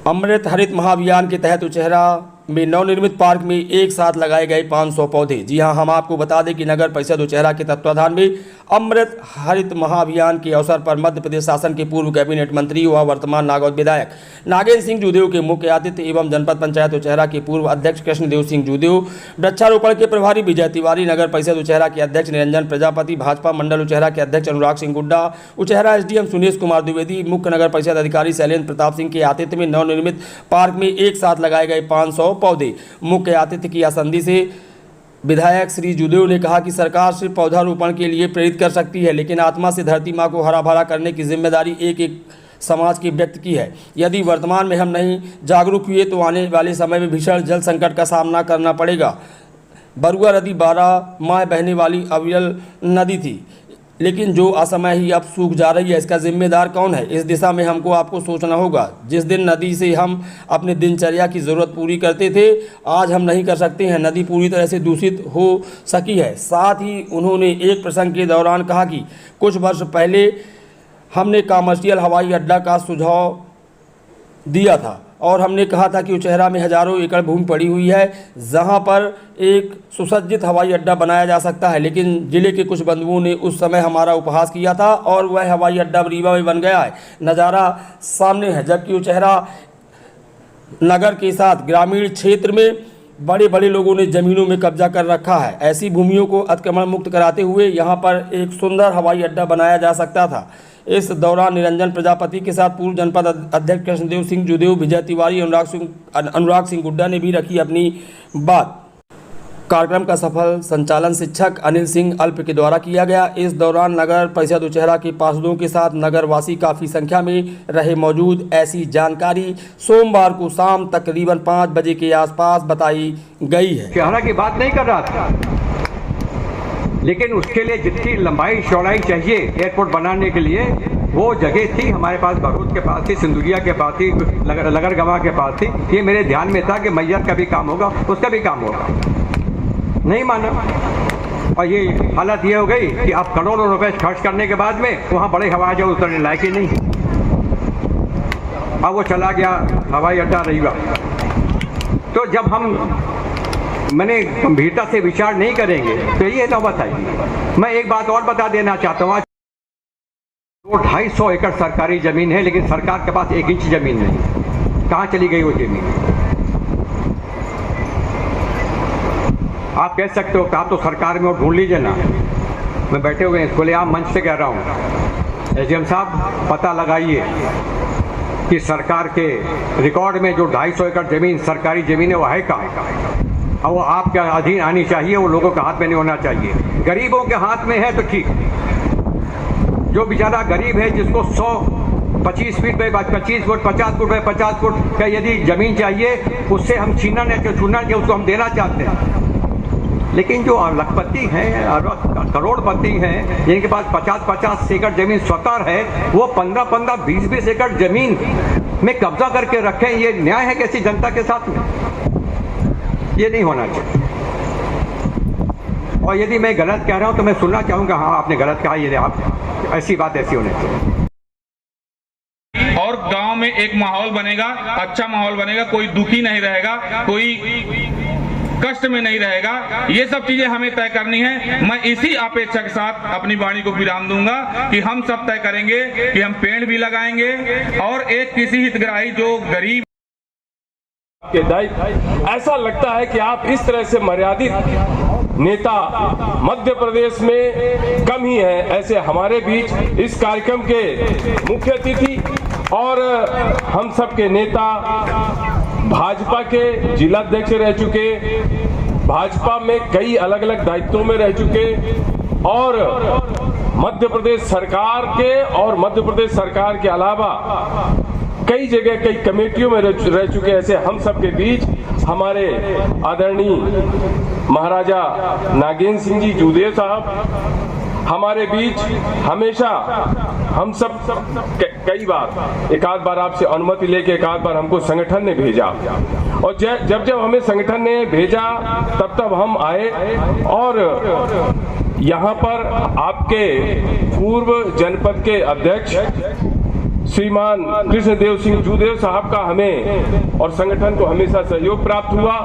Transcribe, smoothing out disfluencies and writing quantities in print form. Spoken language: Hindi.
अमृत हरित महाअभियान के तहत उचेहरा में नवनिर्मित पार्क में एक साथ लगाए गए 500 पौधे। जी हां, हम आपको बता दें कि नगर परिषद उचेहरा के तत्वाधान में अमृत हरित महाअभियान के अवसर पर मध्य प्रदेश शासन के पूर्व कैबिनेट मंत्री व वर्तमान नागौद विधायक नागेंद्र सिंह जूदेव के मुख्य अतिथि एवं जनपद पंचायत उचेहरा के पूर्व अध्यक्ष कृष्णदेव सिंह जूदेव, वृक्षारोपण के प्रभारी विजय तिवारी, नगर परिषद उचेहरा के अध्यक्ष निरंजन प्रजापति, भाजपा मंडल उचेहरा के अध्यक्ष अनुराग सिंह गुड्डा, उचेहरा एसडीएम सुनीश कुमार द्विवेदी, मुख्य नगर परिषद अधिकारी शैलेंद्र प्रताप सिंह के आतिथ्य में नवनिर्मित पार्क में एक साथ लगाए गए 500 पौधे। मुख्य अतिथि की आसंदी से विधायक श्री जूदेव ने कहा कि सरकार सिर्फ पौधारोपण के लिए प्रेरित कर सकती है, लेकिन आत्मा से धरती माँ को हरा भरा करने की जिम्मेदारी एक एक समाज के व्यक्ति की है। यदि वर्तमान में हम नहीं जागरूक हुए तो आने वाले समय में भीषण जल संकट का सामना करना पड़ेगा। बरुआ नदी 12 माह बहने वाली अविरल नदी थी, लेकिन जो असमय ही अब सूख जा रही है, इसका जिम्मेदार कौन है? इस दिशा में हमको आपको सोचना होगा। जिस दिन नदी से हम अपने दिनचर्या की ज़रूरत पूरी करते थे, आज हम नहीं कर सकते हैं। नदी पूरी तरह से दूषित हो सकी है। साथ ही उन्होंने एक प्रसंग के दौरान कहा कि कुछ वर्ष पहले हमने कमर्शियल हवाई अड्डा का सुझाव दिया था और हमने कहा था कि उचेहरा में हजारों एकड़ भूमि पड़ी हुई है जहां पर एक सुसज्जित हवाई अड्डा बनाया जा सकता है, लेकिन जिले के कुछ बंधुओं ने उस समय हमारा उपहास किया था और वह हवाई अड्डा रीवा में बन गया है। नज़ारा सामने है, जबकि उचेहरा नगर के साथ ग्रामीण क्षेत्र में बड़े बड़े लोगों ने ज़मीनों में कब्जा कर रखा है। ऐसी भूमियों को अतिक्रमण मुक्त कराते हुए यहाँ पर एक सुंदर हवाई अड्डा बनाया जा सकता था। इस दौरान निरंजन प्रजापति के साथ पूर्व जनपद अध्यक्ष कृष्णदेव सिंह जूदेव, विजय तिवारी, अनुराग सिंह गुड्डा ने भी रखी अपनी बात। कार्यक्रम का सफल संचालन शिक्षक अनिल सिंह अल्प के द्वारा किया गया। इस दौरान नगर परिषद उचेहरा के पार्षदों के साथ नगरवासी काफ़ी संख्या में रहे मौजूद। ऐसी जानकारी सोमवार को शाम तकरीबन 5 बजे के आसपास बताई गई है। उचेहरा की बात नहीं कर रहा था, लेकिन उसके लिए जितनी लंबाई चौड़ाई चाहिए एयरपोर्ट बनाने के लिए वो जगह थी हमारे पास, भरूच के पास थी, सिंदुरिया के पास थी, लगरगवा के पास थी। ये मेरे ध्यान में था कि मैयर का भी काम होगा, उसका भी काम होगा, नहीं माना। और ये हालत ये हो गई कि अब करोड़ों रुपए खर्च करने के बाद में वहाँ बड़े हवाई जहाज उतरने लायक ही नहीं। अब वो चला गया हवाई अड्डा रीवा। तो जब हम मैंने गंभीरता से विचार नहीं करेंगे तो ये नौबत आएगी। मैं एक बात और बता देना चाहता हूँ, 250 एकड़ सरकारी जमीन है, लेकिन सरकार के पास 1 इंच जमीन नहीं। कहाँ चली गई वो जमीन? आप कह सकते हो कि आप तो सरकार में हो, ढूंढ लीजिए ना। मैं बैठे हुए हैं खुलेआम मंच से कह रहा हूँ, एसडीएम साहब पता लगाइए कि सरकार के रिकॉर्ड में जो 250 एकड़ जमीन सरकारी जमीन है वो है कहाँ, और वो आपके अधीन आनी चाहिए, वो लोगों के हाथ में नहीं होना चाहिए। गरीबों के हाथ में है तो ठीक। जो बेचारा गरीब है जिसको 125 फीट पे 25 फुट 50 फुट पे 50 फुट का यदि जमीन चाहिए, उससे हम छीनना चाहिए, उसको हम देना चाहते हैं। लेकिन जो लखपति हैं, करोड़पति हैं, जिनके पास 50-50 एकड़ जमीन स्वतः है, वो 15-15, 20-20 एकड़ जमीन में कब्जा करके रखें। ये न्याय है कैसी जनता के साथ में? ये नहीं होना चाहिए। और यदि मैं गलत कह रहा हूं तो मैं सुनना चाहूंगा, हाँ आपने गलत कहा, ये आप ऐसी बात ऐसी होनी चाहिए। और गांव में एक माहौल बनेगा, अच्छा माहौल बनेगा, कोई दुखी नहीं रहेगा, कोई कष्ट में नहीं रहेगा। ये सब चीजें हमें तय करनी है। मैं इसी अपेक्षा के साथ अपनी वाणी को विराम दूंगा कि हम सब तय करेंगे कि हम पेड़ भी लगाएंगे और एक किसी हितग्राही जो गरीब के दायित्व। ऐसा लगता है कि आप इस तरह से मर्यादित नेता मध्य प्रदेश में कम ही हैं। ऐसे हमारे बीच इस कार्यक्रम के मुख्य अतिथि और हम सब के नेता, भाजपा के जिलाध्यक्ष रह चुके, भाजपा में कई अलग अलग दायित्वों में रह चुके और मध्य प्रदेश सरकार के और मध्य प्रदेश सरकार के अलावा कई जगह कई कमेटियों में रह चुके। ऐसे हम सब के बीच हमारे आदरणीय महाराजा नागेंद्र सिंह जी जूदेव साहब हमारे बीच हमेशा हम सब कई बार, एक आध बार आपसे अनुमति लेके एक आध बार हमको संगठन ने भेजा और जब हमें संगठन ने भेजा तब हम आए और यहाँ पर आपके पूर्व जनपद के अध्यक्ष श्रीमान कृष्णदेव सिंह जूदेव साहब का हमें और संगठन को हमेशा सहयोग प्राप्त हुआ।